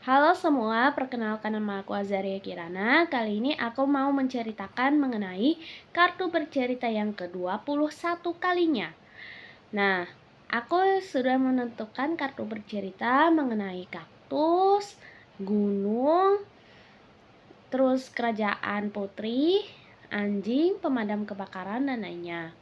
Halo semua, perkenalkan nama aku Azaria Kirana. Kali ini aku mau menceritakan mengenai kartu bercerita yang ke-21 kalinya. Nah, aku sudah menentukan kartu bercerita mengenai kaktus, gunung, terus kerajaan putri, anjing, pemadam kebakaran, dan lainnya.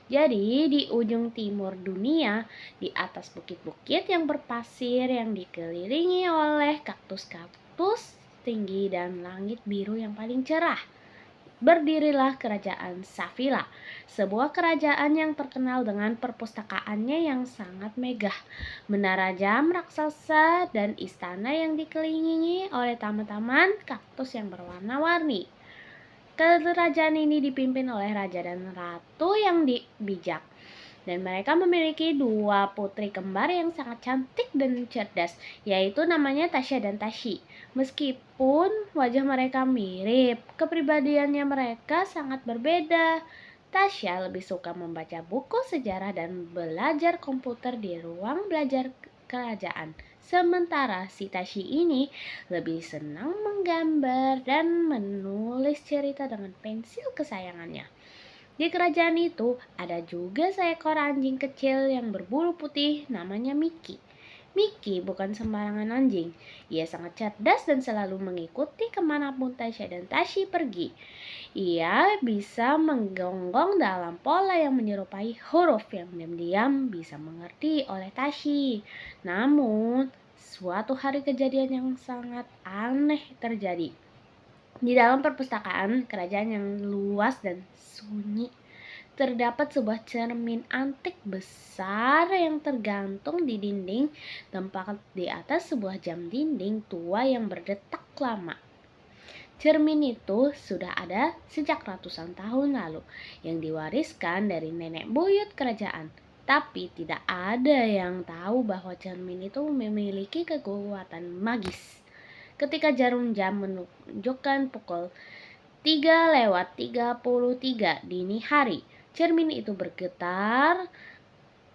Jadi, di ujung timur dunia, di atas bukit-bukit yang berpasir yang dikelilingi oleh kaktus-kaktus tinggi dan langit biru yang paling cerah, berdirilah kerajaan Safila, sebuah kerajaan yang terkenal dengan perpustakaannya yang sangat megah, menara jam raksasa, dan istana yang dikelilingi oleh taman-taman kaktus yang berwarna-warni. Kerajaan ini dipimpin oleh raja dan ratu yang bijak, dan mereka memiliki dua putri kembar yang sangat cantik dan cerdas, yaitu namanya Tasya dan Tashi. Meskipun wajah mereka mirip, kepribadiannya mereka sangat berbeda. Tasya lebih suka membaca buku sejarah dan belajar komputer di ruang belajar kerajaan. Sementara si Tashi ini lebih senang menggambar dan menulis cerita dengan pensil kesayangannya. Di kerajaan itu ada juga seekor anjing kecil yang berbulu putih namanya Mickey. Mickey bukan sembarangan anjing. Ia sangat cerdas dan selalu mengikuti kemanapun Tasya dan Tashi pergi. Ia bisa menggonggong dalam pola yang menyerupai huruf yang diam-diam bisa mengerti oleh Tashi. Namun, suatu hari kejadian yang sangat aneh terjadi. Di dalam perpustakaan kerajaan yang luas dan sunyi, terdapat sebuah cermin antik besar yang tergantung di dinding, tepat di atas sebuah jam dinding tua yang berdetak lama. Cermin itu sudah ada sejak ratusan tahun lalu, yang diwariskan dari nenek buyut kerajaan. Tapi tidak ada yang tahu bahwa cermin itu memiliki kekuatan magis. Ketika jarum jam menunjukkan pukul 3:33 dini hari, cermin itu bergetar,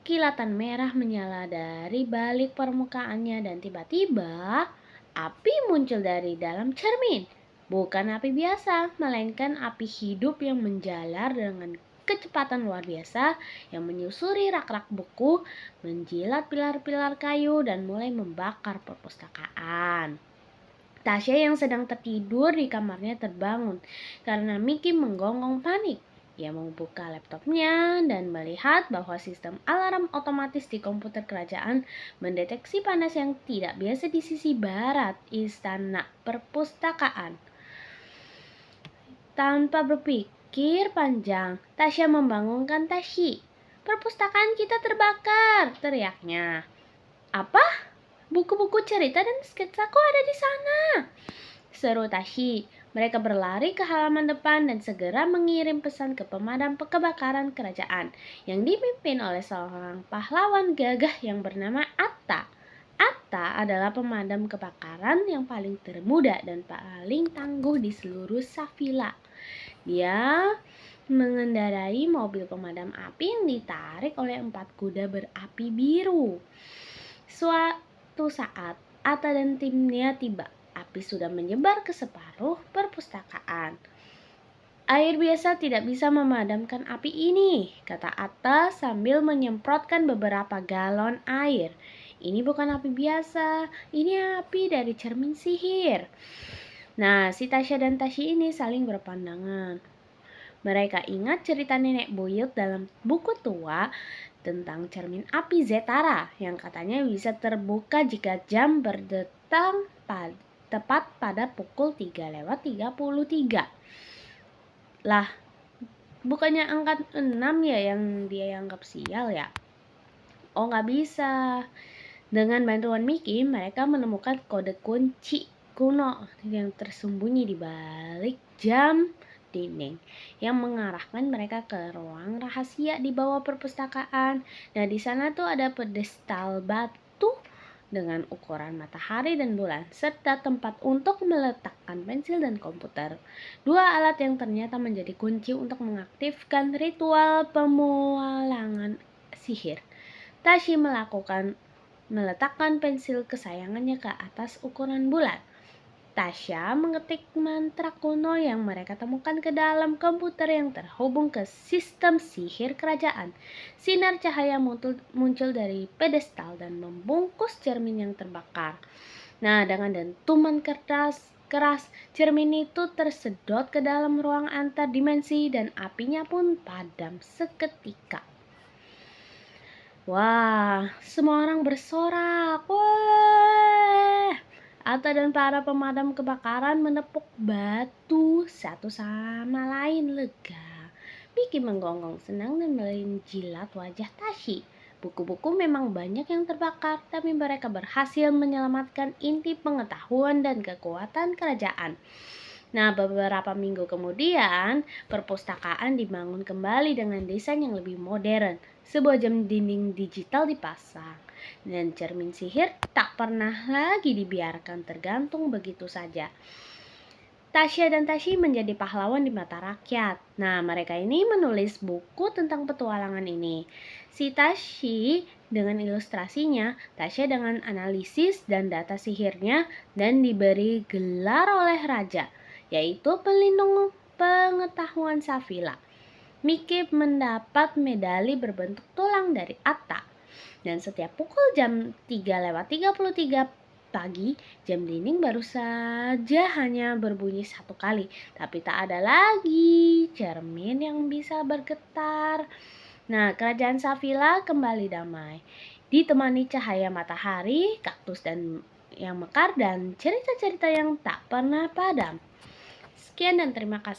kilatan merah menyala dari balik permukaannya, dan tiba-tiba api muncul dari dalam cermin. Bukan api biasa, melainkan api hidup yang menjalar dengan kecepatan luar biasa, yang menyusuri rak-rak buku, menjilat pilar-pilar kayu, dan mulai membakar perpustakaan. Tasya yang sedang tertidur di kamarnya terbangun karena Mickey menggonggong panik. Ia membuka laptopnya dan melihat bahwa sistem alarm otomatis di komputer kerajaan mendeteksi panas yang tidak biasa di sisi barat istana perpustakaan. Tanpa berpikir panjang, Tasya membangunkan Tashi. "Perpustakaan kita terbakar!" teriaknya. "Apa? Buku-buku cerita dan sketsaku ada di sana!" seru Tashi. Mereka berlari ke halaman depan dan segera mengirim pesan ke pemadam kebakaran kerajaan yang dipimpin oleh seorang pahlawan gagah yang bernama Atta. Atta adalah pemadam kebakaran yang paling termuda dan paling tangguh di seluruh Safila. Dia mengendarai mobil pemadam api yang ditarik oleh 4 kuda berapi biru. Suatu saat, Atta dan timnya tiba. Api sudah menyebar ke separuh perpustakaan. "Air biasa tidak bisa memadamkan api ini," kata Atta sambil menyemprotkan beberapa galon air. "Ini bukan api biasa, ini api dari cermin sihir." Nah, si Tasya dan Tashi ini saling berpandangan. Mereka ingat cerita nenek buyut dalam buku tua tentang cermin api Zetara yang katanya bisa terbuka jika jam berdetak tepat pada pukul 3:33. Lah, bukannya angka 6 ya yang dia anggap sial ya? Oh, nggak bisa. Dengan bantuan Mickey, mereka menemukan kode kunci kuno yang tersembunyi di balik jam dinding yang mengarahkan mereka ke ruang rahasia di bawah perpustakaan. Nah, di sana tuh ada pedestal batu dengan ukuran matahari dan bulan, serta tempat untuk meletakkan pensil dan komputer. Dua alat yang ternyata menjadi kunci untuk mengaktifkan ritual pemualangan sihir. Tashi melakukan meletakkan pensil kesayangannya ke atas ukuran bulan. Tasya mengetik mantra kuno yang mereka temukan ke dalam komputer yang terhubung ke sistem sihir kerajaan. Sinar cahaya muncul dari pedestal dan membungkus cermin yang terbakar. Nah, dengan dentuman keras, cermin itu tersedot ke dalam ruang antar dimensi dan apinya pun padam seketika. Wah, semua orang bersorak. Wah! Atta dan para pemadam kebakaran menepuk batu satu sama lain lega. Vicky menggonggong senang dan menjilat wajah Tashi. Buku-buku memang banyak yang terbakar, tapi mereka berhasil menyelamatkan inti pengetahuan dan kekuatan kerajaan. Nah, beberapa minggu kemudian, perpustakaan dibangun kembali dengan desain yang lebih modern. Sebuah jam dinding digital dipasang, dan cermin sihir tak pernah lagi dibiarkan tergantung begitu saja. Tasya dan Tashi menjadi pahlawan di mata rakyat. Nah, mereka ini menulis buku tentang petualangan ini. Si Tashi dengan ilustrasinya, Tasya dengan analisis dan data sihirnya, dan diberi gelar oleh raja, yaitu pelindung pengetahuan Safila. Miki mendapat medali berbentuk tulang dari Atta. Dan setiap pukul jam 3:33 pagi, jam dinding baru saja hanya berbunyi satu kali. Tapi tak ada lagi cermin yang bisa bergetar. Nah, kerajaan Safila kembali damai. Ditemani cahaya matahari, kaktus dan yang mekar, dan cerita-cerita yang tak pernah padam. Sekian dan terima kasih.